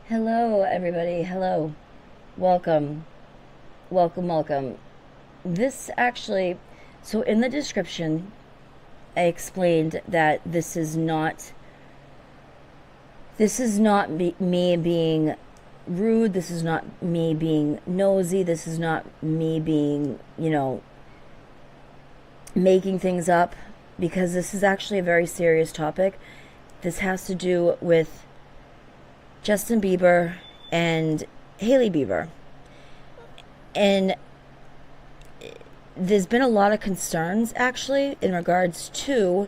Hello, everybody. Hello. Welcome. Welcome, welcome. This actually, so in the description, I explained that this is not me being rude. This is not me being nosy. This is not me being, making things up, because this is actually a very serious topic. This has to do with Justin Bieber and Hailey Bieber. And there's been a lot of concerns actually in regards to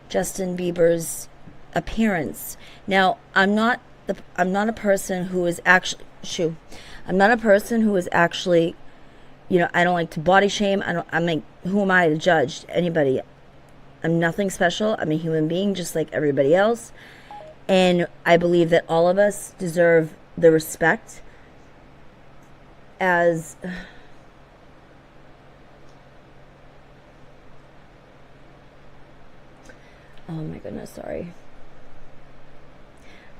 Justin Bieber's appearance. Now, I'm not a person who is actually I'm not a person who is actually, I don't like to body shame. I'm like, who am I to judge anybody? I'm nothing special. I'm a human being just like everybody else. And I believe that all of us deserve the respect as oh my goodness, sorry.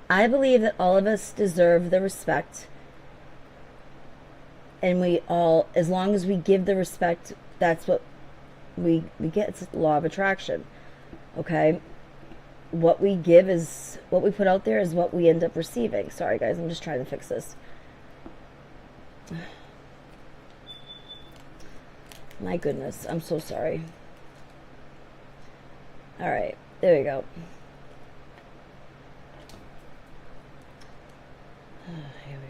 I believe that all of us deserve the respect, and we all, as long as we give the respect, that's what we get. It's the law of attraction. Okay? What we give is what we put out there is what we end up receiving. Sorry guys, I'm just trying to fix this. My goodness, I'm so sorry. All right, there we go. Here we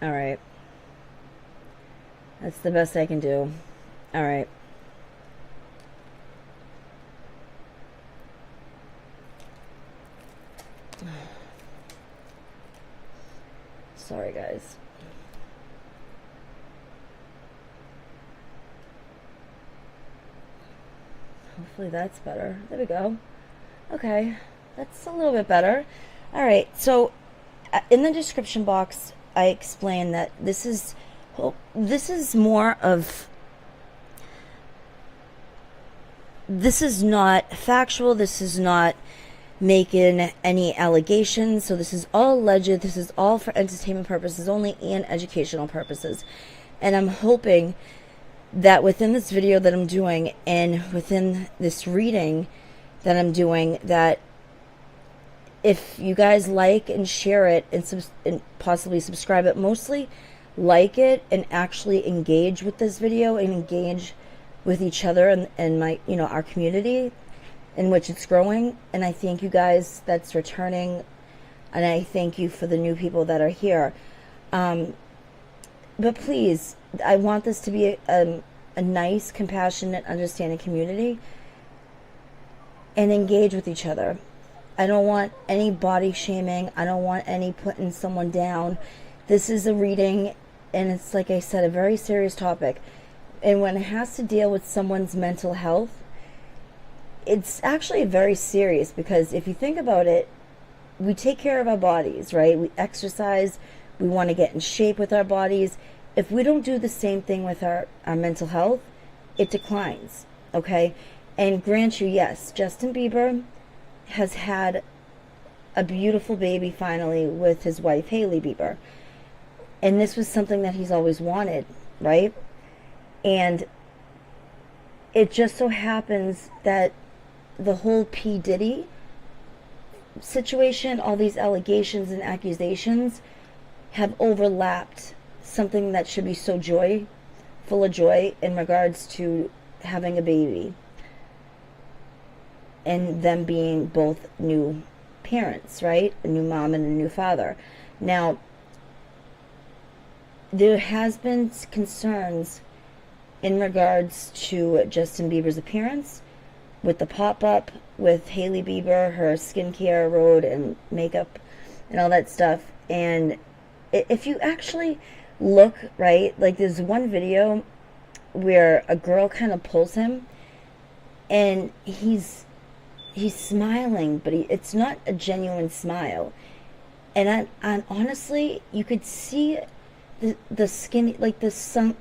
go. All right. That's the best I can do. All right. Sorry, guys. Hopefully that's better. There we go. Okay, that's a little bit better. All right, so in the description box, I explained that this is more of, this is not factual. This is not making any allegations. So this is all alleged. This is all for entertainment purposes only and educational purposes. And I'm hoping that within this video that I'm doing and within this reading that I'm doing, that if you guys like and share it and possibly subscribe it, mostly like it and actually engage with this video and engage with each other and my, our community in which it's growing. And I thank you guys that's returning, and I thank you for the new people that are here. But please, I want this to be a nice, compassionate, understanding community, and engage with each other. I don't want any body shaming. I don't want any putting someone down. This is a reading, and it's, like I said, a very serious topic. And when it has to deal with someone's mental health, it's actually very serious, because if you think about it, we take care of our bodies, right? We exercise. We want to get in shape with our bodies. If we don't do the same thing with our mental health, it declines, okay? And grant you, yes, Justin Bieber has had a beautiful baby finally with his wife, Hailey Bieber. And this was something that he's always wanted, right? And it just so happens that the whole P. Diddy situation, all these allegations and accusations have overlapped something that should be so full of joy in regards to having a baby and them being both new parents, right? A new mom and a new father. Now, there has been concerns in regards to Justin Bieber's appearance, with the pop-up with Hailey Bieber, her skincare road and makeup and all that stuff. And if you actually look, right, like there's one video where a girl kind of pulls him, and he's smiling, but it's not a genuine smile. And honestly, you could see the skin, like the sun.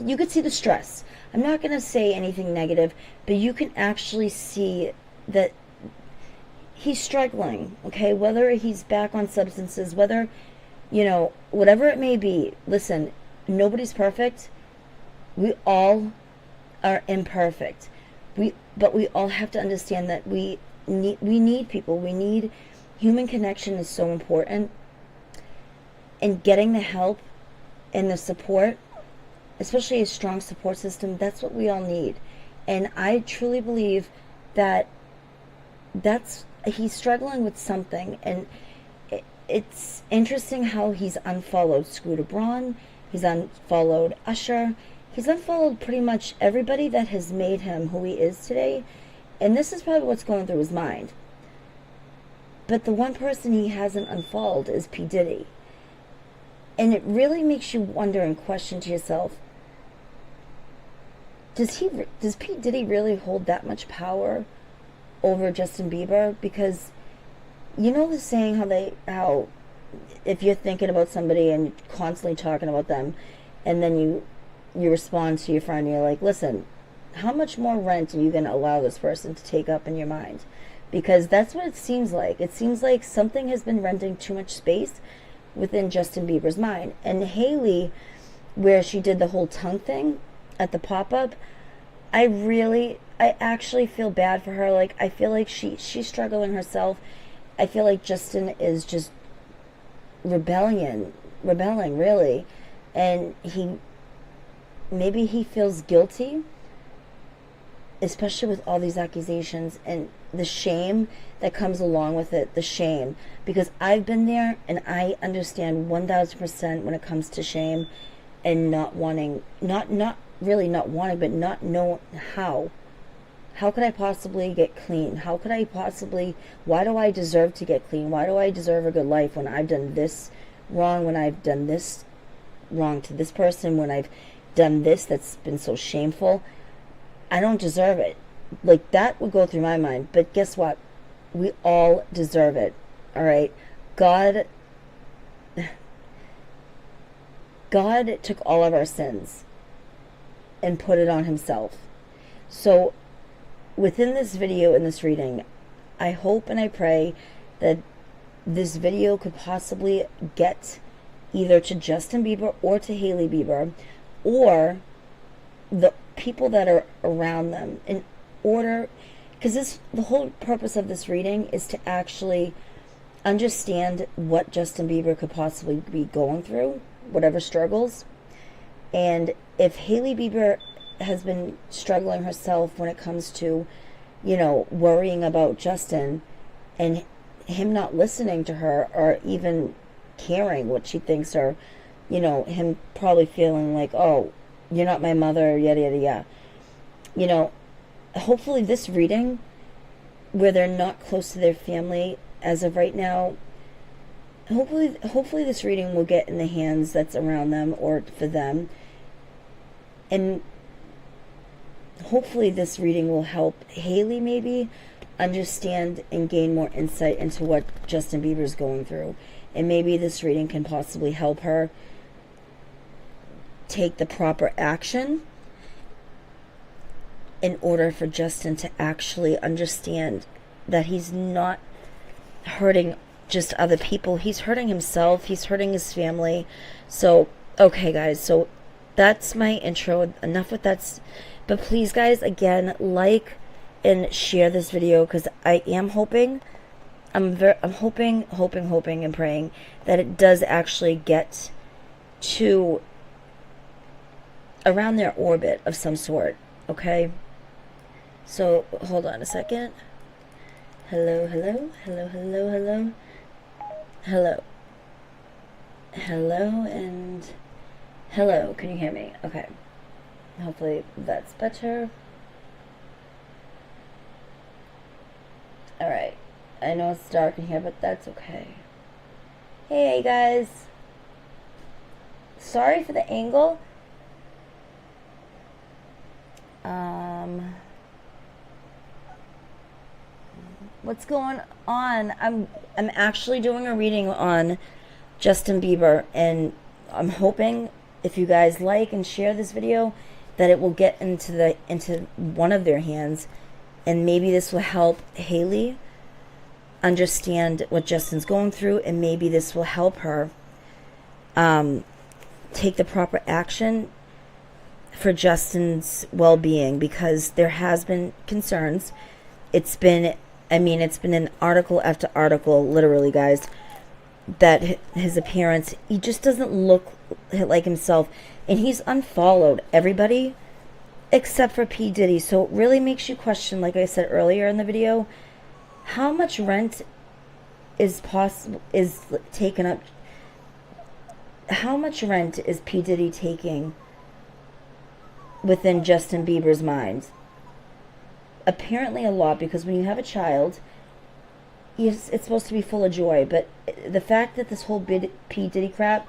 You could see the stress. I'm not going to say anything negative, but you can actually see that he's struggling, okay? Whether he's back on substances, whether, you know, whatever it may be. Listen, nobody's perfect. We all are imperfect. But we all have to understand that we need people. We need human connection is so important. And getting the help and the support, especially a strong support system, that's what we all need. And I truly believe that he's struggling with something. And it's interesting how he's unfollowed Scooter Braun, he's unfollowed Usher, he's unfollowed pretty much everybody that has made him who he is today. And this is probably what's going through his mind. But the one person he hasn't unfollowed is P. Diddy. And it really makes you wonder and question to yourself, does P. Diddy really hold that much power over Justin Bieber? Because you know the saying how if you're thinking about somebody and constantly talking about them, and then you respond to your friend and you're like, listen, how much more rent are you going to allow this person to take up in your mind? Because that's what it seems like. It seems like something has been renting too much space within Justin Bieber's mind. And Hailey, where she did the whole tongue thing at the pop-up, I actually feel bad for her. Like, I feel like she's struggling herself. I feel like Justin is just rebelling really. And maybe he feels guilty, especially with all these accusations and the shame that comes along with it. The shame, because I've been there and I understand 1000% when it comes to shame and not wanting, not really not wanting, but not knowing how could I possibly get clean? Why do I deserve to get clean? Why do I deserve a good life when I've done this wrong, when I've done this wrong to this person, when I've done this that's been so shameful? I don't deserve it. Like, that would go through my mind. But guess what? We all deserve it. All right? God took all of our sins and put it on himself. So within this video and this reading, I hope and I pray that this video could possibly get either to Justin Bieber or to Hailey Bieber or the people that are around them, in order, because the whole purpose of this reading is to actually understand what Justin Bieber could possibly be going through, whatever struggles. And if Hailey Bieber has been struggling herself when it comes to, you know, worrying about Justin and him not listening to her or even caring what she thinks, or, you know, him probably feeling like, oh, you're not my mother, yada, yada, yada. You know, hopefully this reading, where they're not close to their family as of right now, hopefully this reading will get in the hands that's around them or for them. And hopefully this reading will help Hailey maybe understand and gain more insight into what Justin Bieber is going through. And maybe this reading can possibly help her take the proper action in order for Justin to actually understand that he's not hurting just other people. He's hurting himself. He's hurting his family. So, okay, guys. So, that's my intro. Enough with that. But please, guys, again, like and share this video, because I am hoping, I'm hoping and praying that it does actually get to around their orbit of some sort. Okay? So, hold on a second. Hello. Hello, and hello. Can you hear me? Okay. Hopefully that's better. Alright. I know it's dark in here, but that's okay. Hey, guys. Sorry for the angle. What's going on? I'm actually doing a reading on Justin Bieber, and I'm hoping, if you guys like and share this video, that it will get into one of their hands, and maybe this will help Hailey understand what Justin's going through, and maybe this will help her take the proper action for Justin's well-being, because there has been concerns. It's been, I mean, it's been an article after article, literally, guys, that his appearance, he just doesn't look like himself, and he's unfollowed everybody except for P. Diddy. So it really makes you question, like I said earlier in the video, how much rent is taken up. How much rent is P. Diddy taking within Justin Bieber's mind? Apparently a lot, because when you have a child, it's supposed to be full of joy. But the fact that this whole P. Diddy crap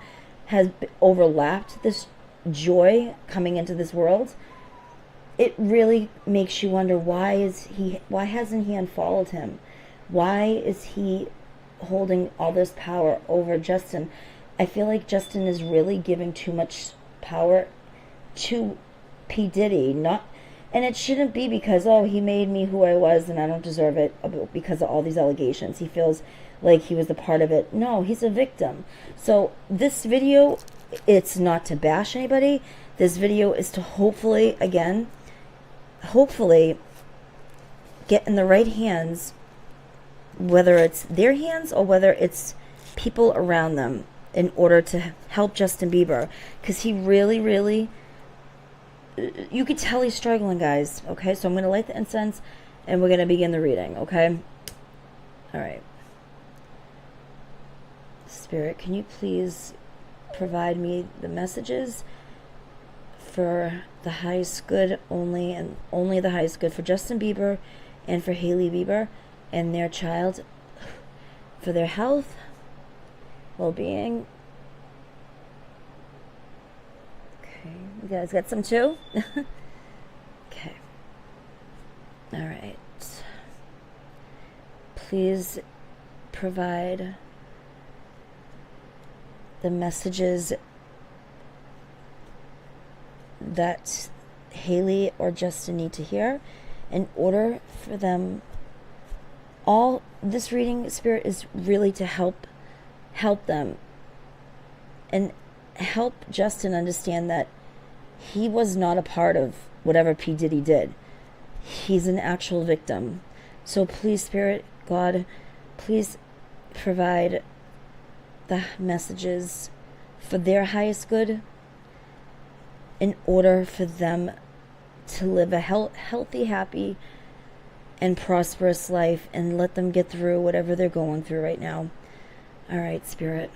has overlapped this joy coming into this world, it really makes you wonder, why hasn't he unfollowed him? Why is he holding all this power over Justin? I feel like Justin is really giving too much power to P. Diddy. And it shouldn't be because, oh, he made me who I was and I don't deserve it because of all these allegations. He feels like he was a part of it. No, he's a victim. So this video, it's not to bash anybody. This video is to hopefully get in the right hands, whether it's their hands or whether it's people around them, in order to help Justin Bieber, because he really, really, you could tell he's struggling, guys. Okay, so I'm going to light the incense and we're going to begin the reading, okay? All right. Spirit, can you please provide me the messages for the highest good only, and only the highest good for Justin Bieber and for Hailey Bieber and their child, for their health, well-being. Okay, you guys got some too? Okay. All right. Please provide the messages that Hailey or Justin need to hear in order for them. All this reading, Spirit, is really to help them and help Justin understand that he was not a part of whatever P. Diddy did. He's an actual victim. So please, Spirit, God, please provide the messages for their highest good in order for them to live a healthy, happy, and prosperous life, and let them get through whatever they're going through right now. All right, Spirit.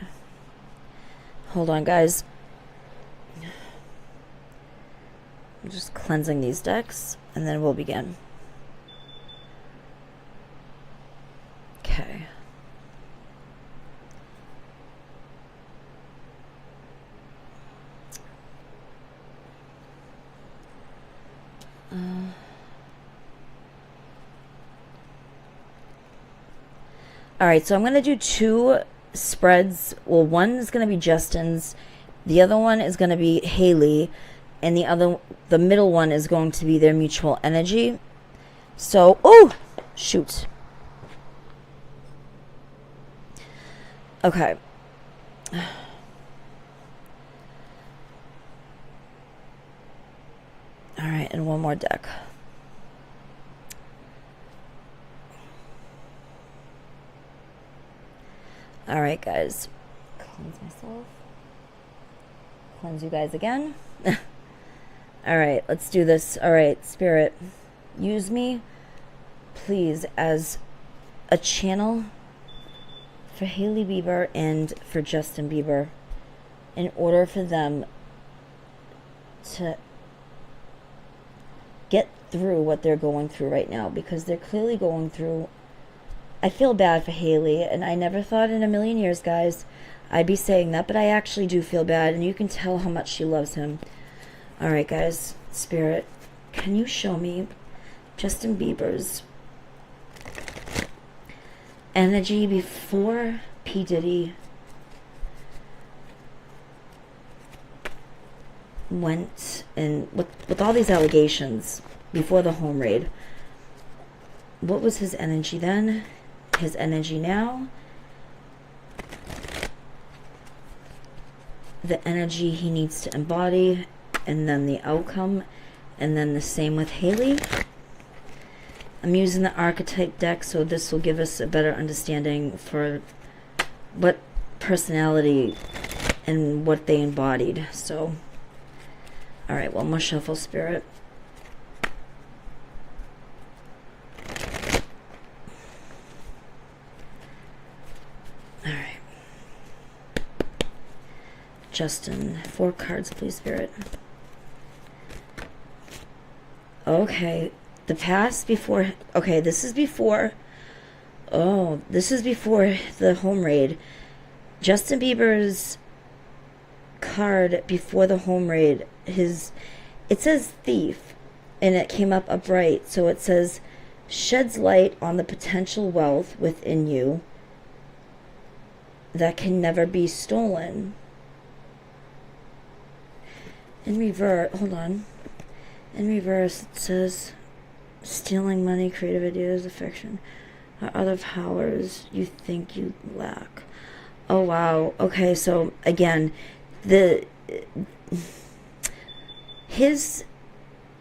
Hold on, guys. I'm just cleansing these decks, and then we'll begin. Okay. All right, so I'm going to do two spreads. Well, one is going to be Justin's, the other one is going to be Hailey, and the middle one is going to be their mutual energy. So, oh, shoot. Okay. All right, and one more deck. All right, guys. Cleanse myself. Cleanse you guys again. All right, let's do this. All right, Spirit, use me, please, as a channel for Hailey Bieber and for Justin Bieber, in order for them to get through what they're going through right now, because they're clearly going through. I feel bad for Hailey, and I never thought in a million years, guys, I'd be saying that, but I actually do feel bad, and you can tell how much she loves him. All right, guys, Spirit, can you show me Justin Bieber's energy before P. Diddy went and with all these allegations before the home raid? What was his energy then? his energy now, the energy he needs to embody, and then the outcome, and then the same with Hailey. I'm using the archetype deck, so this will give us a better understanding for what personality and what they embodied. So, all right, one more shuffle, Spirit. All right. Justin, 4 cards, please, Spirit. Okay. The past before, okay, this is before, oh, this is before the home raid. Justin Bieber's card before the home raid, it says thief, and it came up upright, so it says, sheds light on the potential wealth within you that can never be stolen. In reverse, hold on, in reverse it says, stealing money, creative ideas, affection, or other powers you think you lack. Oh, wow. Okay, so again, his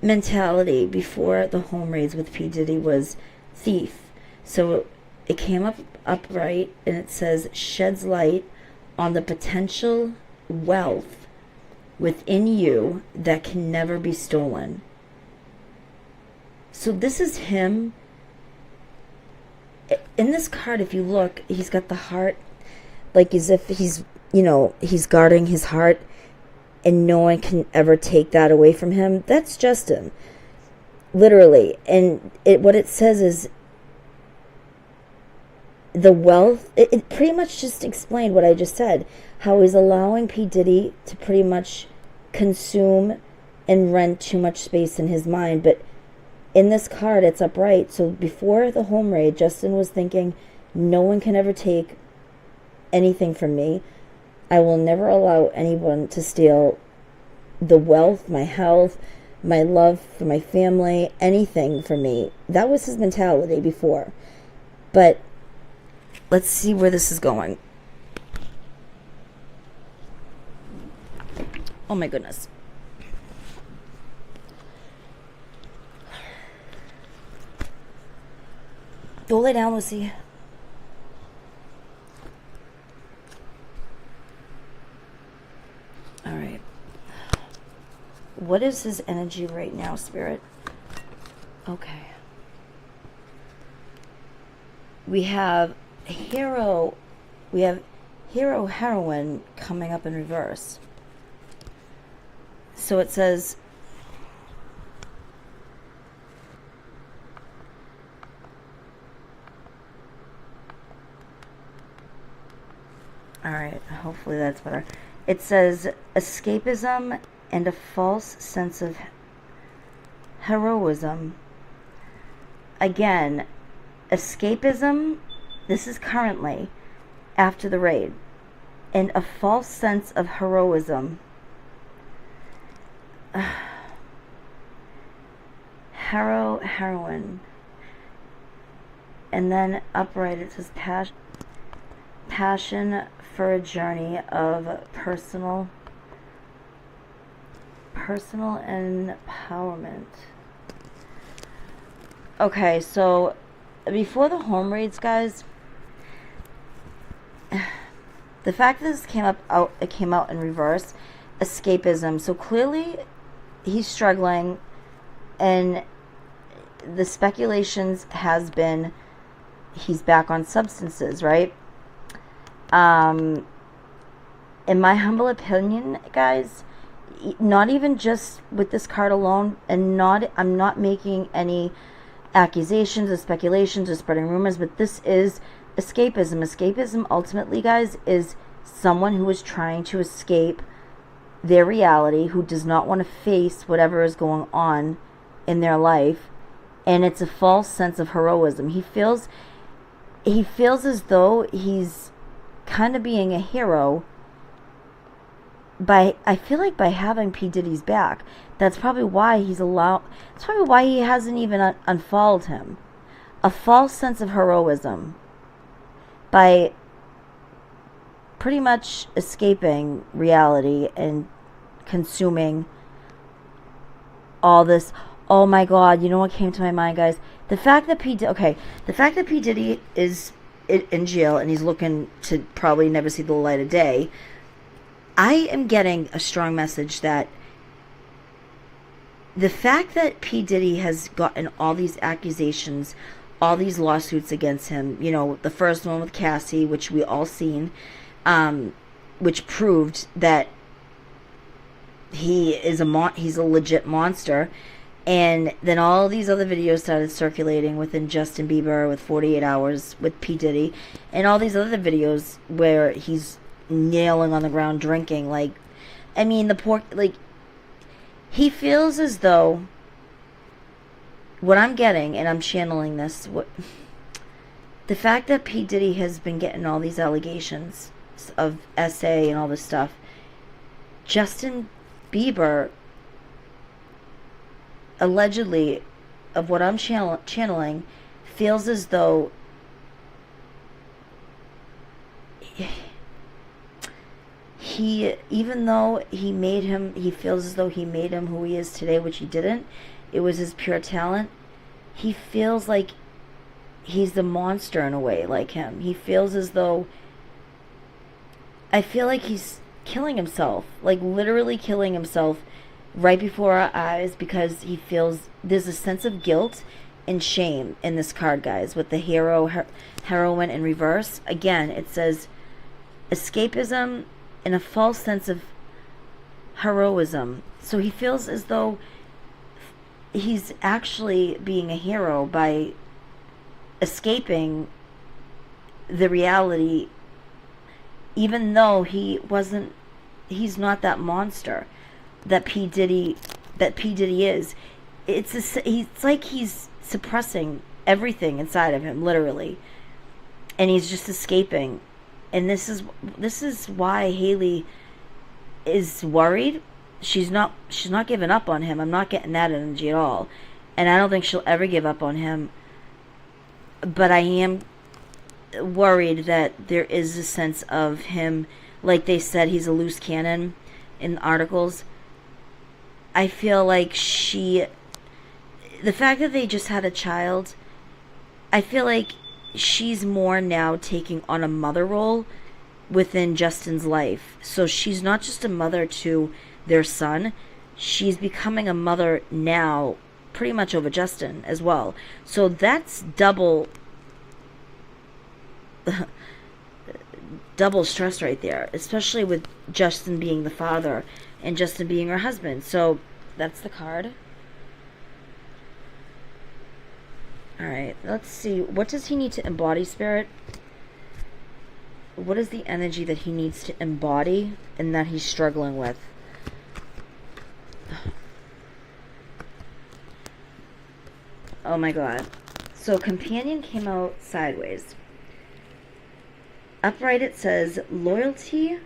mentality before the home raids with P. Diddy was thief. So it came up upright, and it says, sheds light on the potential wealth within you that can never be stolen. So this is him. In this card, if you look, he's got the heart, like as if he's, he's guarding his heart, and no one can ever take that away from him. That's Justin, literally. And what it says is the wealth, it pretty much just explained what I just said, how he's allowing P. Diddy to pretty much consume and rent too much space in his mind. But in this card, it's upright. So before the home raid, Justin was thinking, no one can ever take anything from me. I will never allow anyone to steal the wealth, my health, my love for my family, anything from me. That was his mentality before. But let's see where this is going. Oh my goodness. Go lay down, Lucy. All right. What is his energy right now, Spirit? Okay. We have hero. We have hero heroine coming up in reverse. So it says, all right, hopefully that's better. It says escapism and a false sense of heroism. Again, escapism, this is currently after the raid, and a false sense of heroism. Heroine. And then upright it says passion for a journey of personal empowerment. Okay, so before the home raids, guys, the fact that this came out in reverse, escapism. So clearly he's struggling, and the speculations has been he's back on substances, right? In my humble opinion, guys, not even just with this card alone, and I'm not making any accusations or speculations or spreading rumors, but this is escapism. Escapism, ultimately, guys, is someone who is trying to escape their reality, who does not want to face whatever is going on in their life, and it's a false sense of heroism. He feels as though he's kind of being a hero I feel like by having P. Diddy's back. That's probably why that's probably why he hasn't even unfollowed him. A false sense of heroism. by pretty much escaping reality and consuming all this. Oh my God, you know what came to my mind, guys? The fact that the fact that P. Diddy is in jail and he's looking to probably never see the light of day, I am getting a strong message that the fact that P. Diddy has gotten all these accusations, all these lawsuits against him, you know, the first one with Cassie, which we all seen, which proved that he's a legit monster. And then all these other videos started circulating within Justin Bieber with 48 Hours with P. Diddy, and all these other videos where he's kneeling on the ground drinking. Like, I mean, the poor, like, he feels as though, what I'm getting, and I'm channeling this, the fact that P. Diddy has been getting all these allegations of SA and all this stuff, Justin Bieber, allegedly, of what I'm channeling, feels as though even though he feels as though he made him who he is today, which he didn't. It was his pure talent. He feels like he's the monster in a way, like him. He feels as though, I feel like he's killing himself, like literally killing himself right before our eyes, because he feels there's a sense of guilt and shame in this card, guys, with the heroine in reverse. Again, it says escapism and a false sense of heroism. So he feels as though he's actually being a hero by escaping the reality, even though he's not that monster that P. Diddy is. It's like he's suppressing everything inside of him, literally, and he's just escaping. And this is why Hailey is worried. She's not giving up on him. I'm not getting that energy at all, and I don't think she'll ever give up on him. But I am worried that there is a sense of him, like they said, he's a loose cannon in articles. I feel like the fact that they just had a child, I feel like she's more now taking on a mother role within Justin's life. So she's not just a mother to their son, she's becoming a mother now pretty much over Justin as well. So that's double stress right there, especially with Justin being the father and Justin being her husband. So that's the card. Alright, let's see. What does he need to embody, Spirit? What is the energy that he needs to embody and that he's struggling with? Oh my God. So Companion came out sideways. Upright it says loyalty,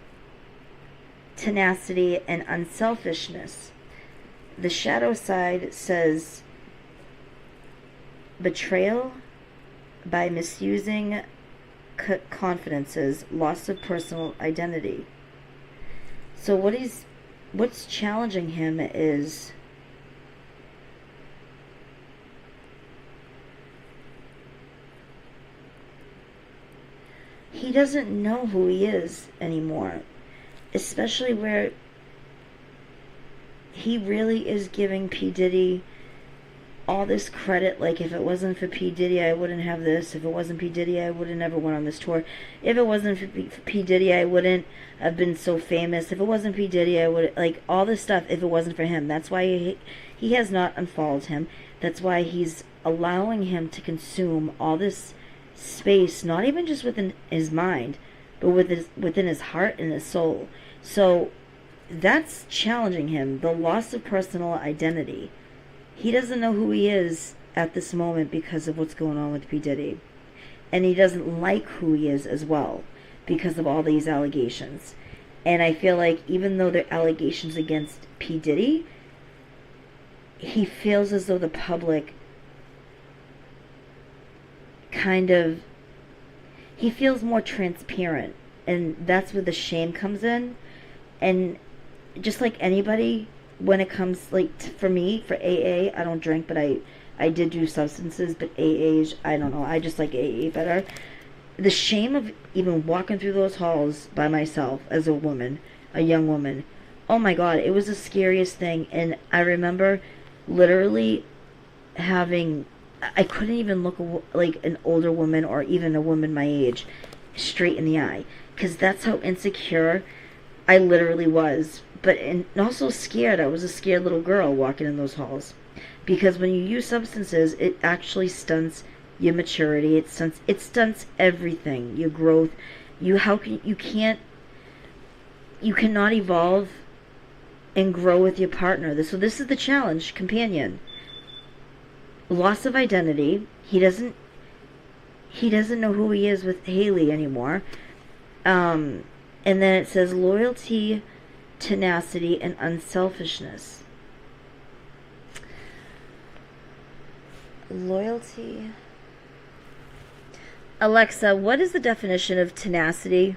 tenacity, and unselfishness. The shadow side says betrayal by misusing confidences, loss of personal identity. So what's challenging him is he doesn't know who he is anymore, especially where he really is giving P. Diddy all this credit. Like, if it wasn't for P. Diddy, I wouldn't have this. If it wasn't P. Diddy, I would have never went on this tour. If it wasn't for P. Diddy, I wouldn't have been so famous. If it wasn't P. Diddy, I would, like, all this stuff, if it wasn't for him. That's why he has not unfollowed him. That's why he's allowing him to consume all this space, not even just within his mind, but within his heart and his soul. So that's challenging him. The loss of personal identity. He doesn't know who he is at this moment because of what's going on with P. Diddy. And he doesn't like who he is as well because of all these allegations. And I feel like even though they're allegations against P. Diddy, he feels as though the public kind of, he feels more transparent, and that's where the shame comes in. And just like anybody, when it comes, like, for me, for AA, I don't drink, but I did do substances, but AA, I don't know, I just like AA better. The shame of even walking through those halls by myself as a woman, a young woman, oh my god, it was the scariest thing. And I remember literally having, I couldn't even look like an older woman or even a woman my age straight in the eye, because that's how insecure I literally was. But and also scared. I was a scared little girl walking in those halls, because when you use substances, it actually stunts your maturity. It stunts everything, your growth. You cannot evolve and grow with your partner. So this is the challenge, companion. Loss of identity. He doesn't know who he is with Hailey anymore. And then it says loyalty, tenacity, and unselfishness. Loyalty. Alexa, what is the definition of tenacity?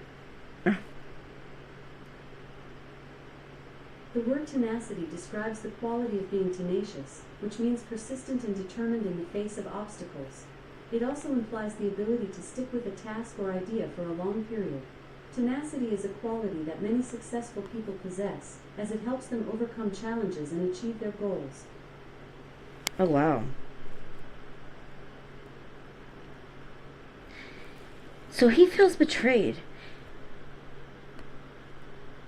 The word tenacity describes the quality of being tenacious, which means persistent and determined in the face of obstacles. It also implies the ability to stick with a task or idea for a long period. Tenacity is a quality that many successful people possess, as it helps them overcome challenges and achieve their goals. Oh, wow. So he feels betrayed.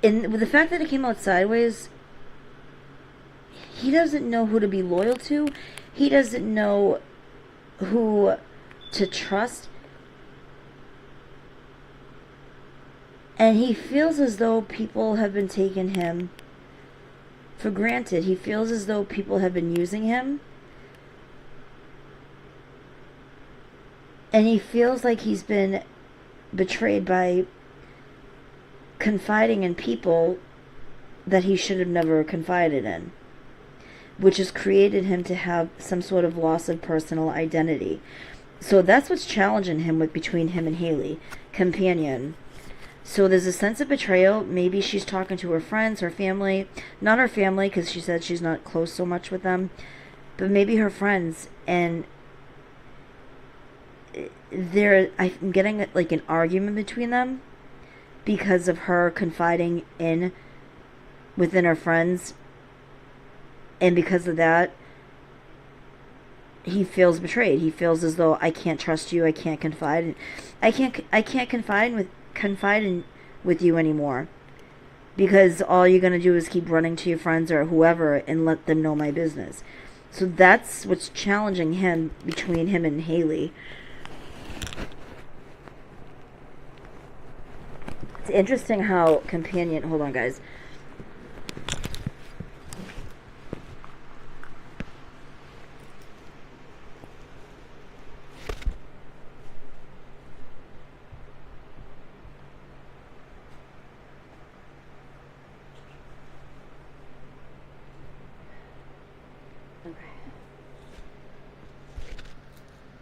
And with the fact that it came out sideways, he doesn't know who to be loyal to. He doesn't know who to trust. And he feels as though people have been taking him for granted. He feels as though people have been using him. And he feels like he's been betrayed by confiding in people that he should have never confided in, which has created him to have some sort of loss of personal identity. So that's what's challenging him with between him and Hailey, companion. So there's a sense of betrayal. Maybe she's talking to her friends, her family, not her family, because she said she's not close so much with them, but maybe her friends. And I'm getting like an argument between them because of her confiding in within her friends, and because of that he feels betrayed. He feels as though I can't trust you, I can't confide in with you anymore, because all you're going to do is keep running to your friends or whoever and let them know my business. So that's what's challenging him between him and Hailey. It's interesting how companion, hold on guys. Okay.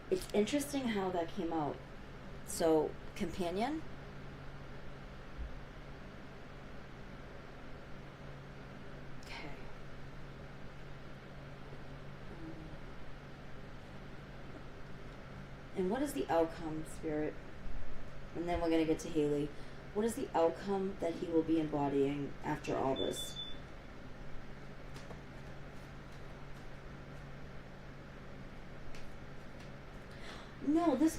It's interesting how that came out. So, companion. And what is the outcome, Spirit? And then we're going to get to Hailey. What is the outcome that he will be embodying after all this? No, this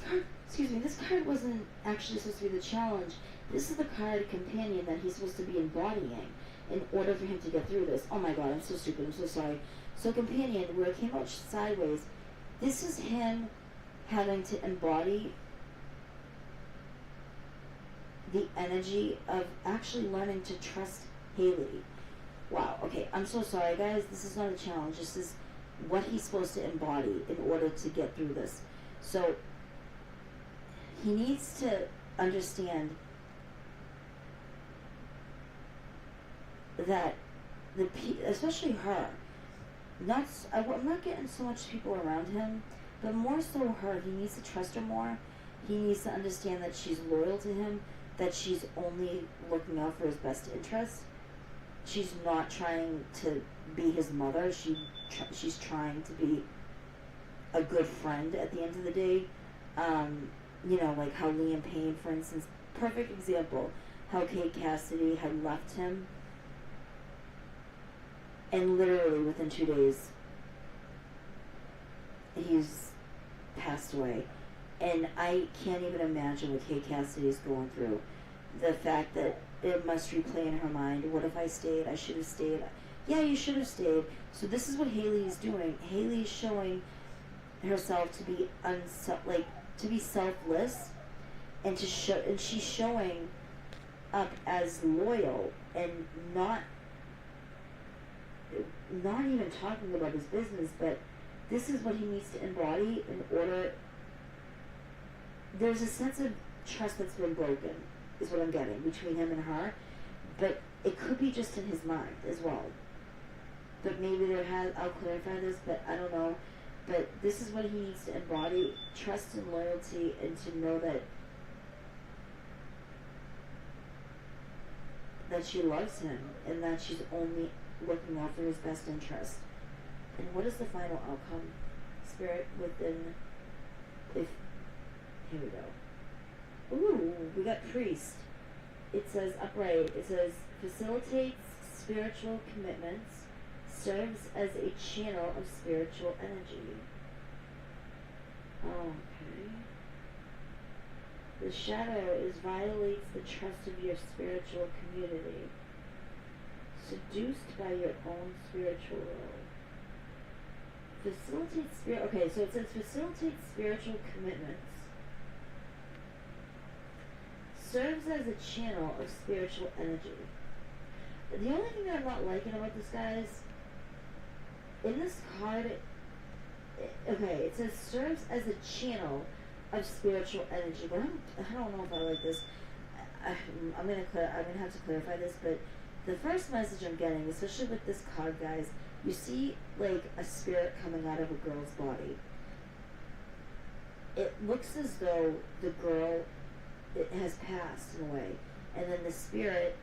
card wasn't actually supposed to be the challenge. This is the card companion that he's supposed to be embodying in order for him to get through this. Oh my god, I'm so stupid, I'm so sorry. So companion, where it came out sideways, this is him having to embody the energy of actually learning to trust Hailey. Wow, okay, I'm so sorry guys, this is not a challenge, this is what he's supposed to embody in order to get through this. So he needs to understand that especially her, I'm not getting so much people around him, but more so her. He needs to trust her more, He needs to understand that she's loyal to him, that she's only looking out for his best interest. She's not trying to be his mother. She's trying to be a good friend at the end of the day. Like how Liam Payne, for instance, perfect example, how Kate Cassidy had left him, and literally within 2 days, he's passed away. And I can't even imagine what Kate Cassidy's going through. The fact that it must replay in her mind, what if I stayed? I should have stayed. Yeah, you should have stayed. So this is what Hailey is doing. Hailey is showing herself to be to be selfless, and she's showing up as loyal and not even talking about his business, but this is what he needs to embody in order. There's a sense of trust that's been broken, is what I'm getting, between him and her, but it could be just in his mind as well. But maybe I'll clarify this, but I don't know. But this is what he needs to embody, trust and loyalty, and to know that she loves him, and that she's only looking out for his best interest. And what is the final outcome? Spirit within, here we go. Ooh, we got priest. It says upright. It says facilitates spiritual commitments, serves as a channel of spiritual energy. Okay. The shadow violates the trust of your spiritual community, seduced by your own spiritual role. Facilitates spirit. Okay, so it says facilitates spiritual commitments, serves as a channel of spiritual energy. The only thing that I'm not liking about this, guys, in this card, it says serves as a channel of spiritual energy, but I don't know if I like this. I'm gonna have to clarify this, but the first message I'm getting, especially with this card, guys, you see like a spirit coming out of a girl's body. It looks as though the girl has passed in a way, and then the spirit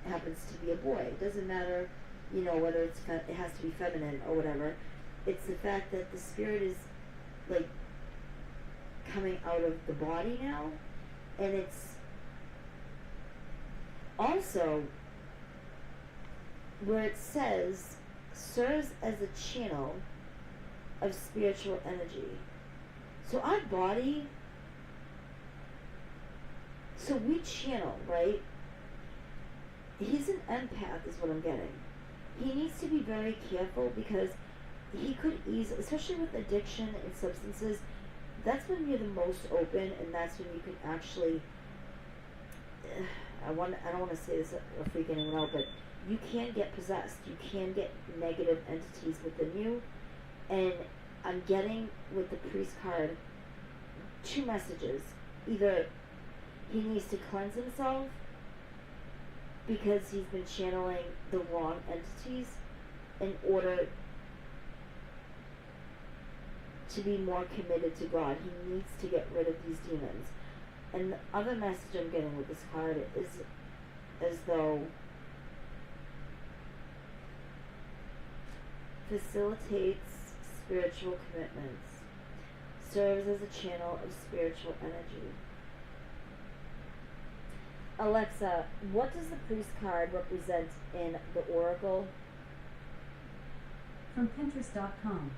happens to be a boy. It doesn't matter, whether it has to be feminine or whatever. It's the fact that the spirit is like coming out of the body now, and it's also where it says serves as a channel of spiritual energy. So our body, so we channel, right? He's an empath is what I'm getting. He needs to be very careful because he could easily, especially with addiction and substances, that's when you're the most open, and that's when you can actually, I don't want to say this or freak anyone out, but you can get possessed. You can get negative entities within you. And I'm getting with the priest card 2 messages. Either he needs to cleanse himself because he's been channeling the wrong entities in order to be more committed to God. He needs to get rid of these demons. And the other message I'm getting with this card is as though facilitates spiritual commitments, serves as a channel of spiritual energy. Alexa, what does the priest card represent in the oracle? From Pinterest.com.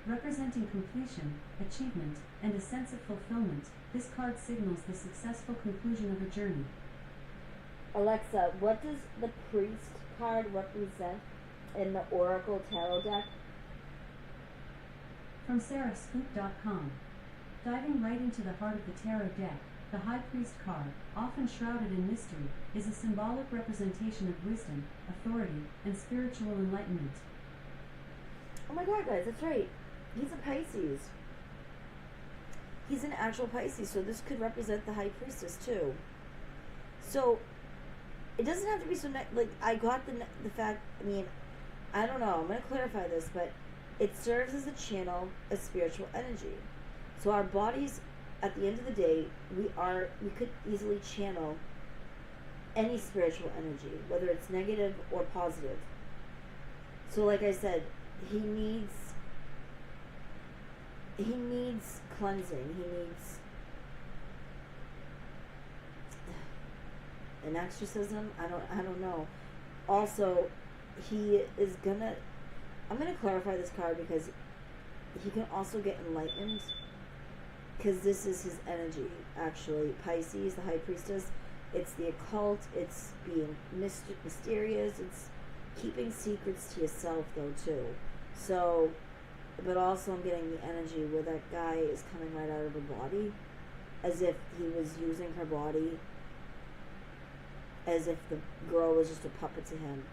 Representing completion, achievement, and a sense of fulfillment, this card signals the successful conclusion of a journey. Alexa, what does the priest card represent in the oracle tarot deck? From SarahScoop.com. Diving right into the heart of the tarot deck, the High Priest card, often shrouded in mystery, is a symbolic representation of wisdom, authority, and spiritual enlightenment. Oh my god, guys, that's right. He's a Pisces. He's an actual Pisces, so this could represent the High Priestess too. So, it doesn't have to be so I got the fact, I don't know, I'm going to clarify this, but it serves as a channel of spiritual energy. So our bodies at the end of the day, we could easily channel any spiritual energy, whether it's negative or positive. So like I said, he needs cleansing. He needs an exorcism. I don't know. Also, I'm gonna clarify this card because he can also get enlightened, because this is his energy. Actually, Pisces, the High Priestess, it's the occult. It's being mysterious. It's keeping secrets to yourself, though, too. So, but also I'm getting the energy where that guy is coming right out of her body, as if he was using her body, as if the girl was just a puppet to him,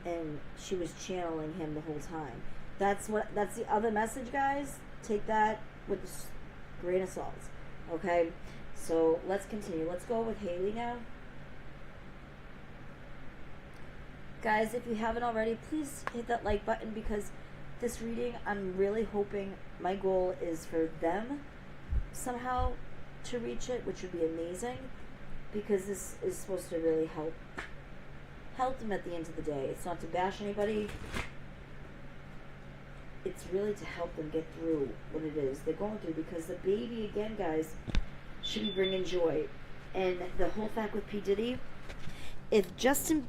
and she was channeling him the whole time. That's the other message, guys. Take that with a grain of salt. Okay? So let's continue. Let's go with Hailey now. Guys, if you haven't already, please hit that like button, because this reading, I'm really hoping, my goal is for them somehow to reach it, which would be amazing, because this is supposed to really help them at the end of the day. It's not to bash anybody. It's really to help them get through what it is they're going through, because the baby, again, guys, should be bringing joy. And the whole fact with P. Diddy, if Justin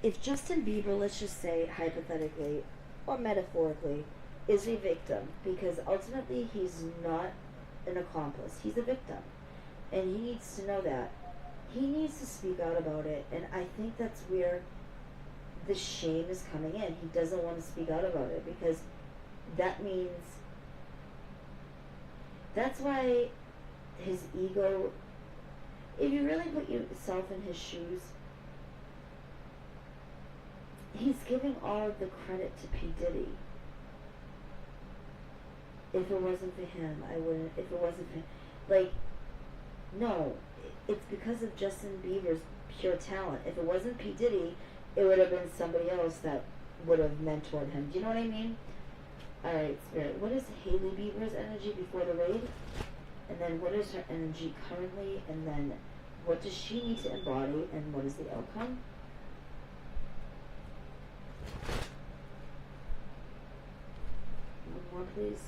Bieber, let's just say hypothetically or metaphorically, is a victim, because ultimately he's not an accomplice, he's a victim, and he needs to know that. He needs to speak out about it, and I think that's where the shame is coming in. He doesn't want to speak out about it, because that means, that's why his ego, if you really put yourself in his shoes, he's giving all of the credit to P. Diddy. If it wasn't for him, I wouldn't. If it wasn't for him, like, no, it's because of Justin Bieber's pure talent. If it wasn't P. Diddy, it would have been somebody else that would have mentored him. Do you know what I mean? Alright, Spirit, what is Hailey Bieber's energy before the raid? And then what is her energy currently? And then what does she need to embody? And what is the outcome? One more, please.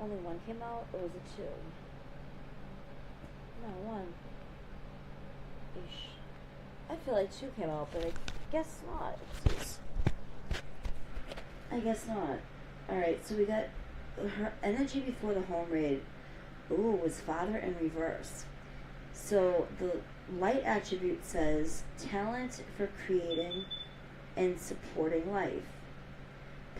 Only one came out, or was it two? No, one. Eesh. I feel like two came out, but I guess not. Oopsies. I guess not. Alright, so we got her energy before the home raid. Ooh, was Father in reverse. So the light attribute says talent for creating and supporting life.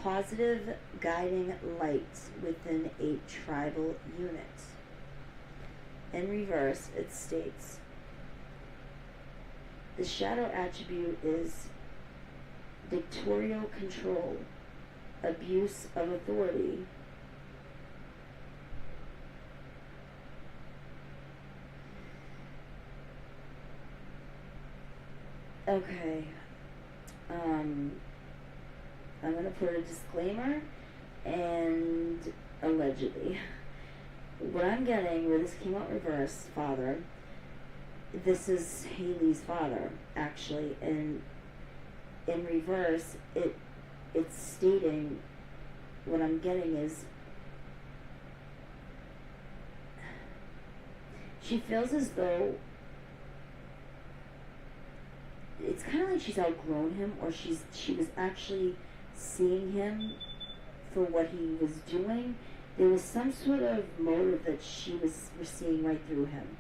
Positive guiding light within a tribal unit. In reverse, it states, the shadow attribute is dictatorial control, abuse of authority, okay, I'm going to put a disclaimer and allegedly. What I'm getting, where this came out reverse, Father, this is Hailey's father, actually, and in reverse, it's stating, what I'm getting is, she feels as though it's kind of like she's outgrown him, or she was actually seeing him for what he was doing. There was some sort of motive that she was seeing right through him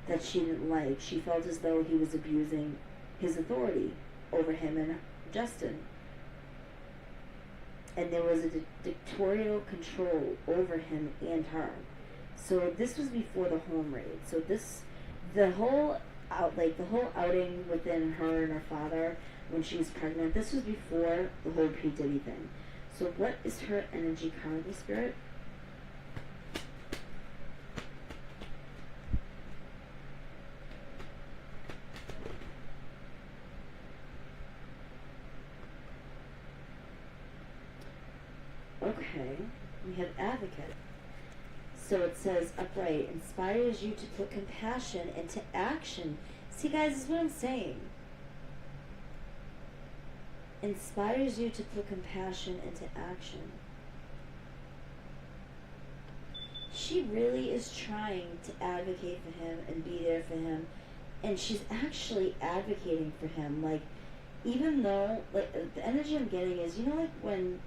that she didn't like. She felt as though he was abusing his authority over him and Justin. and there was a dictatorial control over him and her. So this was before the home raid. So the whole outing within her and her father when she was pregnant, this was before the whole P. Diddy thing. So what is her energy currently, Spirit? Okay, we have Advocate. So it says, upright, inspires you to put compassion into action. See, guys, this is what I'm saying. Inspires you to put compassion into action. She really is trying to advocate for him and be there for him. And she's actually advocating for him. Like, even though, like, the energy I'm getting is, you know, like when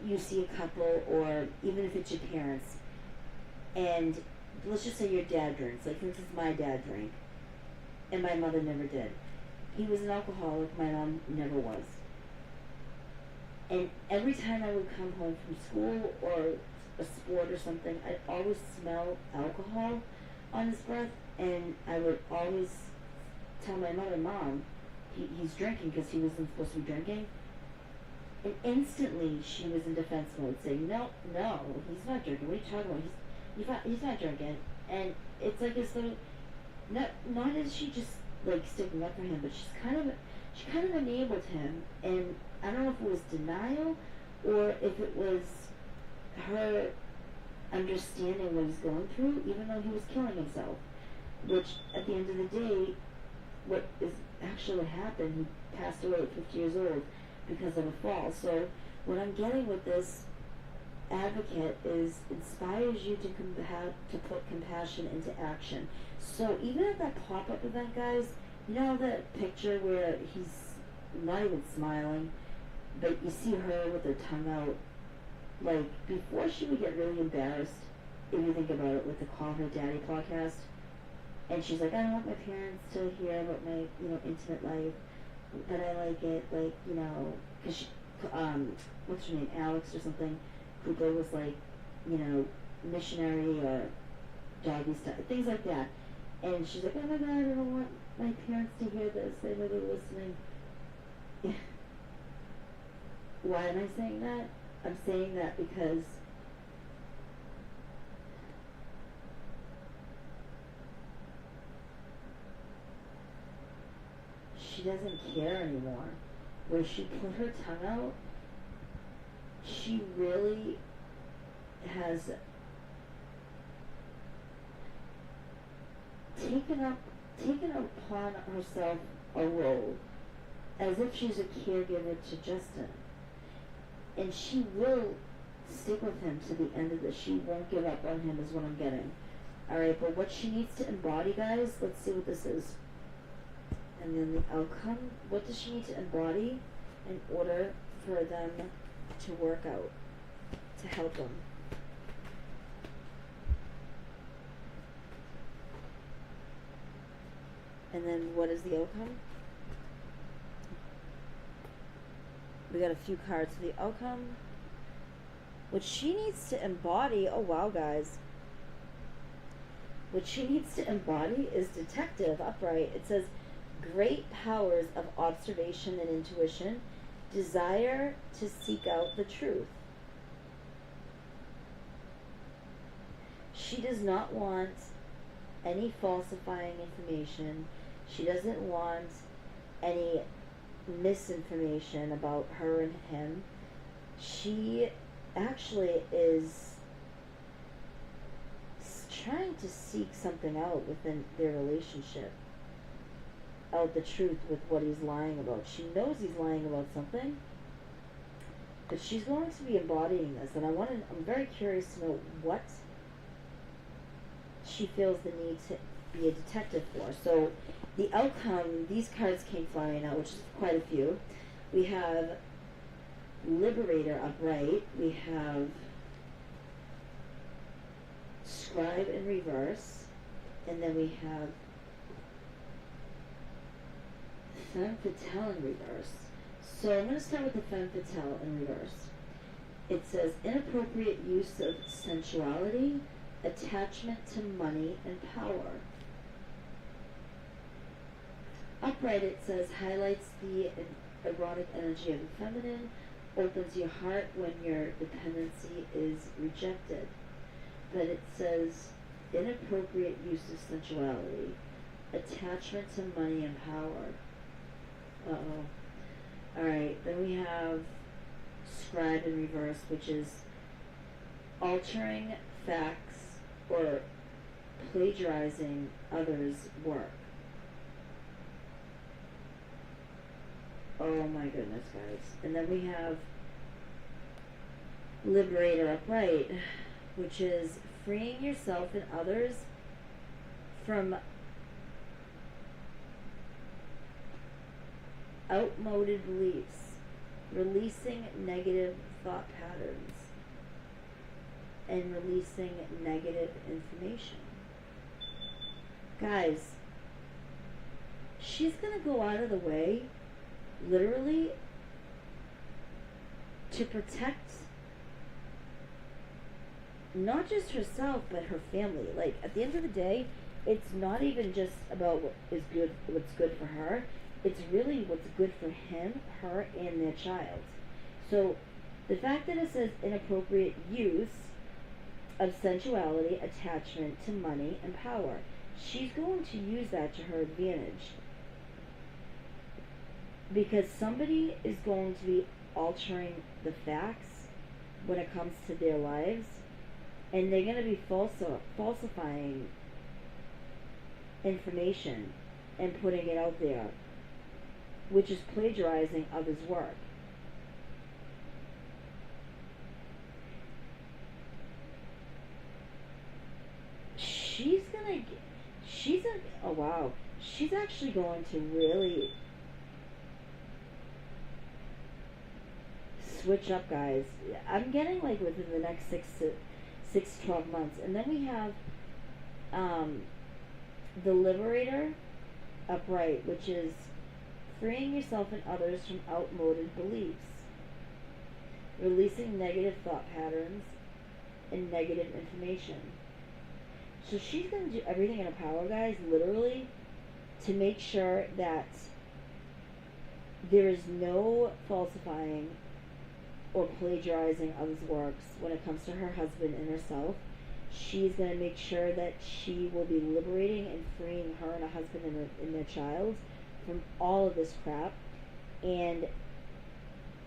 you see a couple, or even if it's your parents, and let's just say your dad drinks. Like, for instance, my dad drank, and my mother never did. He was an alcoholic. My mom never was. And every time I would come home from school or a sport or something, I'd always smell alcohol on his breath, and I would always tell my mother, Mom, he's drinking because he wasn't supposed to be drinking. And instantly she was in defense mode, saying, no, he's not drinking. What are you talking about? He's not drinking. And it's like as though, not is she just like sticking up for him, but she kind of enabled him. And I don't know if it was denial or if it was her understanding what he's going through, even though he was killing himself. Which, at the end of the day, what is actually what happened, he passed away at 50 years old because of a fall. So what I'm getting with this Advocate is inspires you to put compassion into action. So even at that pop-up event, guys, you know that picture where he's not even smiling, but you see her with her tongue out, like, before she would get really embarrassed, if you think about it, with the Call Her Daddy podcast, and she's like, I don't want my parents to hear about my, intimate life, but I like it, like, because she, what's her name, Alex or something, Cooper was like, missionary or doggy stuff, things like that, and she's like, oh my God, I don't want my parents to hear this, they know they're listening. Why am I saying that? I'm saying that because she doesn't care anymore. Where she put her tongue out, she really has taken upon herself a role as if she's a caregiver to Justin. And she will stick with him to the end of this. She won't give up on him is what I'm getting. Alright, but what she needs to embody, guys, let's see what this is. And then the outcome, what does she need to embody in order for them to work out, to help them? And then what is the outcome? We got a few cards for the outcome. What she needs to embody, oh wow, guys. What she needs to embody is detective, upright. It says, great powers of observation and intuition, desire to seek out the truth. She does not want any falsifying information. She doesn't want any misinformation about her and him. She actually is trying to seek something out within their relationship, out the truth with what he's lying about. She knows he's lying about something, but she's going to be embodying this, and I'm very curious to know what she feels the need to be a detective for. So the outcome, these cards came flying out, which is quite a few. We have Liberator upright. We have Scribe in reverse. And then we have Femme Fatale in reverse. So I'm going to start with the Femme Fatale in reverse. It says inappropriate use of sensuality, attachment to money and power. Upright, it says highlights the erotic energy of the feminine, opens your heart when your dependency is rejected. But it says inappropriate use of sensuality, attachment to money and power. Uh-oh. Alright, then we have scribe in reverse, which is altering facts or plagiarizing others' work. Oh my goodness, guys. And then we have liberator upright, which is freeing yourself and others from outmoded beliefs, releasing negative thought patterns, and releasing negative information. Guys, she's gonna go out of the way, literally, to protect not just herself but her family. Like, at the end of the day, it's not even just about what's good for her. It's really what's good for him, her, and their child. So the fact that it says inappropriate use of sensuality, attachment to money and power, she's going to use that to her advantage, because somebody is going to be altering the facts when it comes to their lives, and they're going to be falsifying information and putting it out there, which is plagiarizing others' work. Oh wow, she's actually going to really switch up, guys. I'm getting like within the next 6 to 12 months. And then we have the liberator upright, which is freeing yourself and others from outmoded beliefs, releasing negative thought patterns and negative information. So she's going to do everything in her power, guys, literally, to make sure that there is no falsifying or plagiarizing others' works when it comes to her husband and herself. She's going to make sure that she will be liberating and freeing her and her husband and their child from all of this crap. And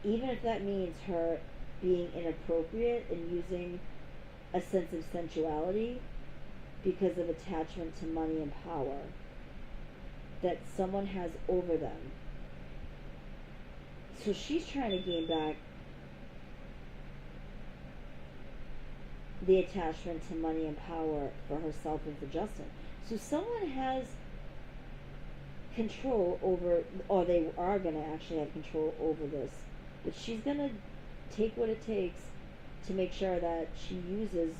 even if that means her being inappropriate and using a sense of sensuality because of attachment to money and power that someone has over them. So she's trying to gain back the attachment to money and power for herself and for Justin. So someone has control over, or they are going to actually have control over this. But she's going to take what it takes to make sure that she uses,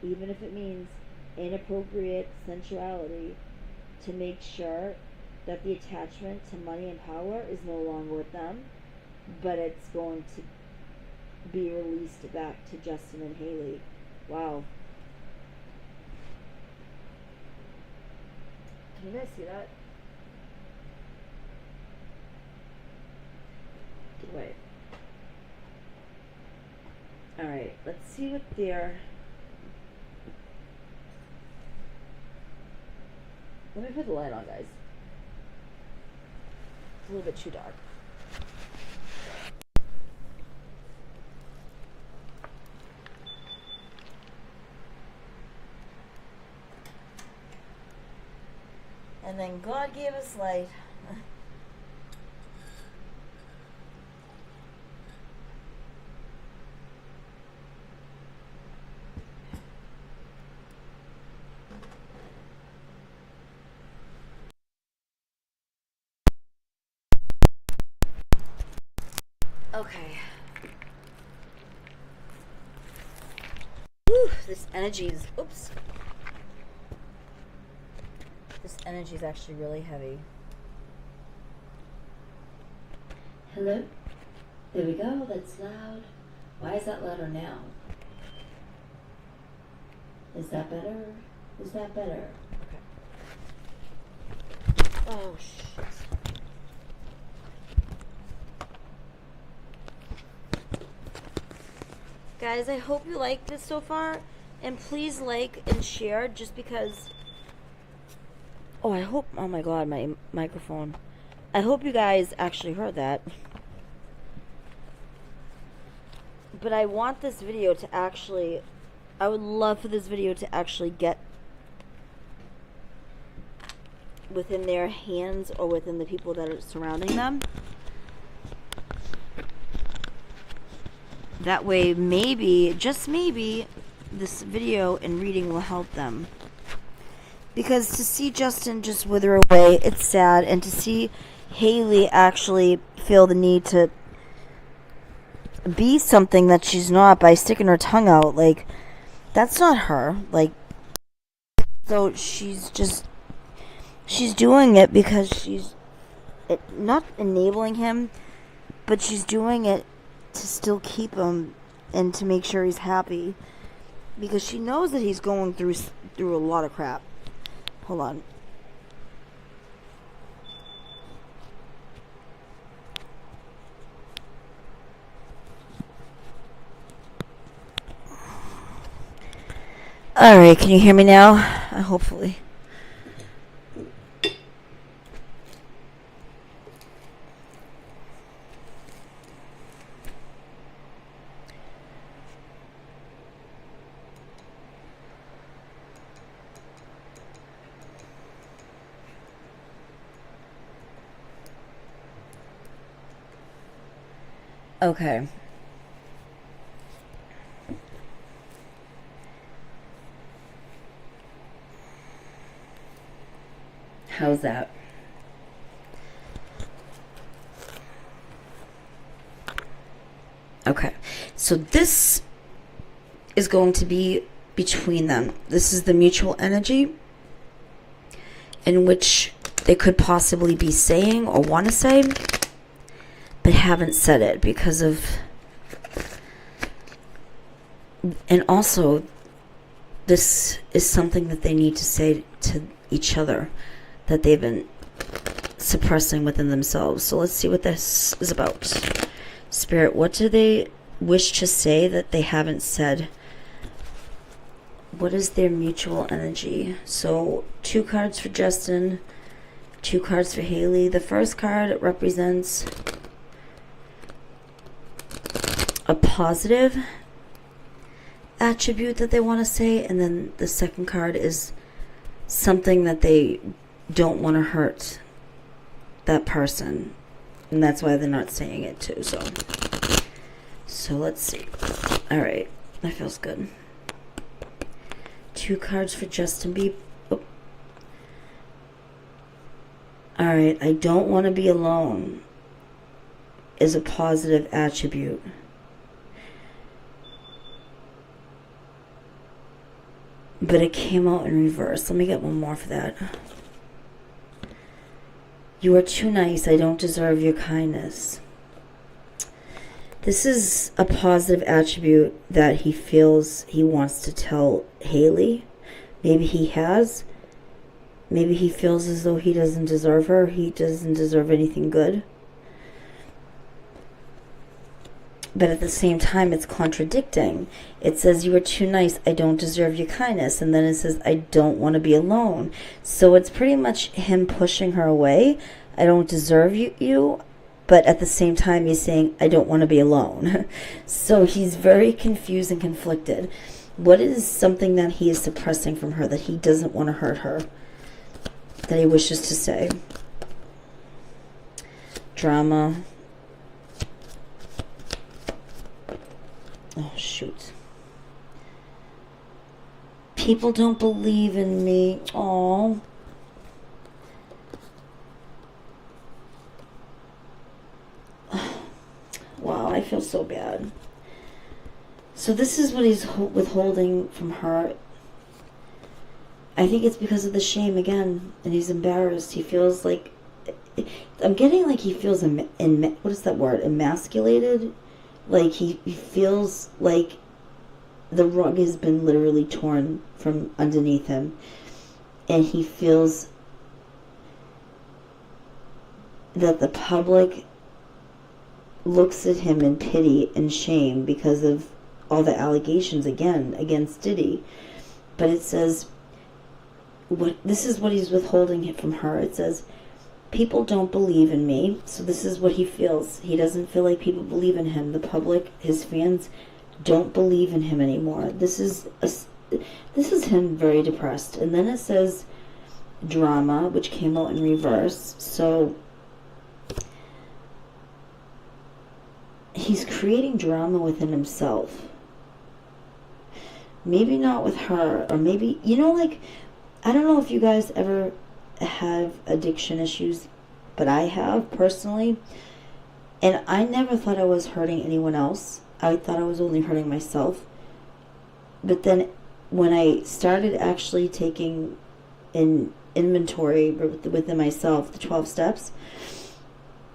even if it means inappropriate sensuality, to make sure that the attachment to money and power is no longer with them, but it's going to be released back to Justin and Hailey. Wow. Can you guys see that? Wait. Alright, let's see what they're... Let me put the light on, guys. It's a little bit too dark. And then God gave us light. Okay. Whew, this energy is, oops. This energy is actually really heavy. Hello? There we go, that's loud. Why is that louder now? Is that better? Is that better? Okay. Oh, shit. Guys, I hope you like this so far. And please like and share just because... Oh, I hope... Oh my god, my microphone. I hope you guys actually heard that. But I want this video to actually... I would love for this video to actually get within their hands or within the people that are surrounding them. That way, maybe, just maybe, this video and reading will help them. Because to see Justin just wither away, it's sad. And to see Hailey actually feel the need to be something that she's not by sticking her tongue out, like, that's not her. Like, so she's doing it because she's not enabling him, but she's doing it to still keep him and to make sure he's happy, because she knows that he's going through a lot of crap. Hold on. Alright, can you hear me now? Hopefully. Okay. How's that? Okay. So this is going to be between them. This is the mutual energy in which they could possibly be saying or want to say, but haven't said it because of... And also, this is something that they need to say to each other that they've been suppressing within themselves. So let's see what this is about. Spirit, what do they wish to say that they haven't said? What is their mutual energy? So 2 cards for Justin, 2 cards for Hailey. The first card represents a positive attribute that they want to say, and then the second card is something that they don't want to hurt that person, and that's why they're not saying it too. So let's see. All right, that feels good. 2 cards for Justin Bieber. Oh. All right, I don't want to be alone is a positive attribute. But it came out in reverse. Let me get one more for that. You are too nice. I don't deserve your kindness. This is a positive attribute that he feels he wants to tell Hailey. Maybe he has. Maybe he feels as though he doesn't deserve her. He doesn't deserve anything good. But at the same time, it's contradicting. It says, you are too nice, I don't deserve your kindness. And then it says, I don't want to be alone. So it's pretty much him pushing her away. I don't deserve you. But at the same time, he's saying, I don't want to be alone. So he's very confused and conflicted. What is something that he is suppressing from her, that he doesn't want to hurt her, that he wishes to say? Drama. Oh, shoot. People don't believe in me. Aww. Wow, I feel so bad. So this is what he's withholding from her. I think it's because of the shame again, and he's embarrassed. He feels like... I'm getting like he feels... what is that word? Emasculated? Like he feels like the rug has been literally torn from underneath him, and he feels that the public looks at him in pity and shame because of all the allegations again against Diddy. But it says, this is what he's withholding from her. It says, people don't believe in me. So this is what he feels. He doesn't feel like people believe in him. The public, his fans, don't believe in him anymore. This is him very depressed. And then it says drama, which came out in reverse. So he's creating drama within himself. Maybe not with her, or maybe, like, I don't know if you guys ever have addiction issues, but I have personally, and I never thought I was hurting anyone else. I thought I was only hurting myself. But then when I started actually taking an inventory within myself, the 12 steps,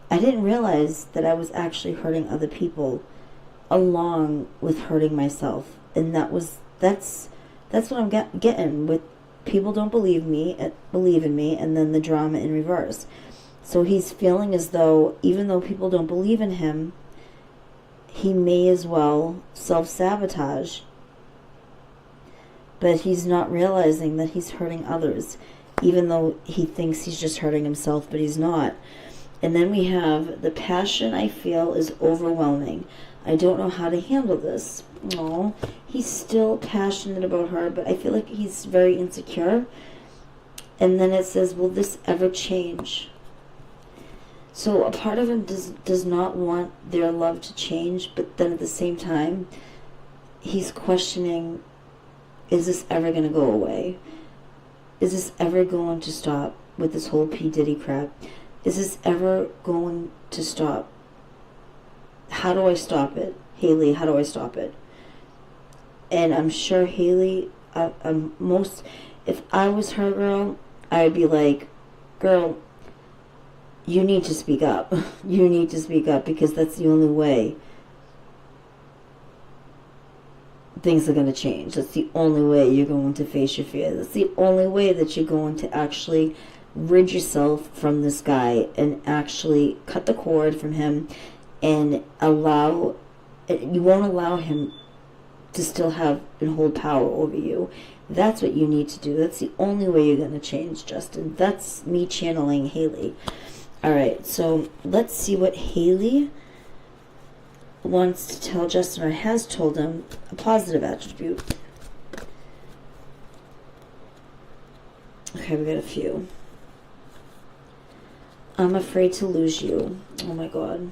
I didn't realize that I was actually hurting other people along with hurting myself. And that's what I'm getting with people don't believe in me, and then the drama in reverse. So he's feeling as though, even though people don't believe in him, he may as well self-sabotage. But he's not realizing that he's hurting others, even though he thinks he's just hurting himself, but he's not. And then we have, the passion I feel is overwhelming. I don't know how to handle this. No, he's still passionate about her, but I feel like he's very insecure. And then it says, will this ever change? So a part of him does not want their love to change, but then at the same time, he's questioning, is this ever going to go away? Is this ever going to stop with this whole P. Diddy crap? Is this ever going to stop? How do I stop it? Hailey, how do I stop it? And I'm sure Hailey, if I was her girl, I would be like, girl, you need to speak up. You need to speak up, because that's the only way things are going to change. That's the only way you're going to face your fear. That's the only way that you're going to actually rid yourself from this guy and actually cut the cord from him, and you won't allow him to still have and hold power over you. That's what you need to do. That's the only way you're going to change, Justin. That's me channeling Hailey. Alright, so let's see what Hailey wants to tell Justin, or has told him, a positive attribute. Okay, we got a few. I'm afraid to lose you. Oh my God.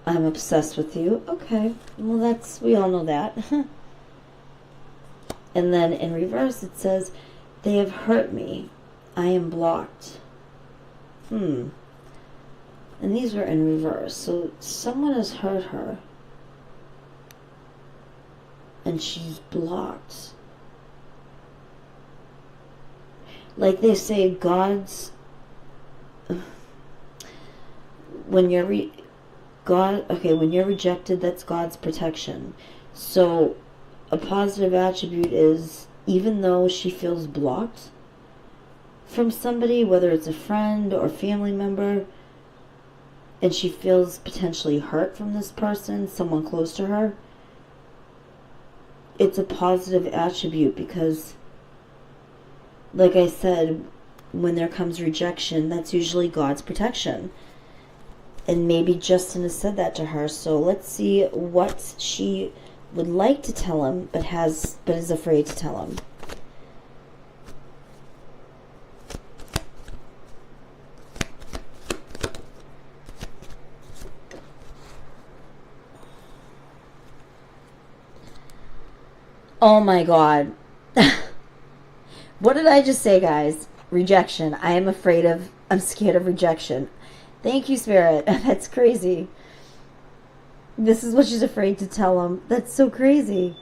I'm obsessed with you. Okay, well we all know that. And then in reverse it says, they have hurt me. I am blocked. And these were in reverse. So someone has hurt her, and she's blocked. Like they say, when you're rejected, that's God's protection. So a positive attribute is, even though she feels blocked from somebody, whether it's a friend or family member, and she feels potentially hurt from this person, someone close to her, it's a positive attribute, because, like I said, when there comes rejection, that's usually God's protection. And maybe Justin has said that to her. So let's see what she would like to tell him, but is afraid to tell him. Oh my God. What did I just say, guys? Rejection. I'm scared of rejection. Thank you, Spirit. That's crazy. This is what she's afraid to tell him. That's so crazy.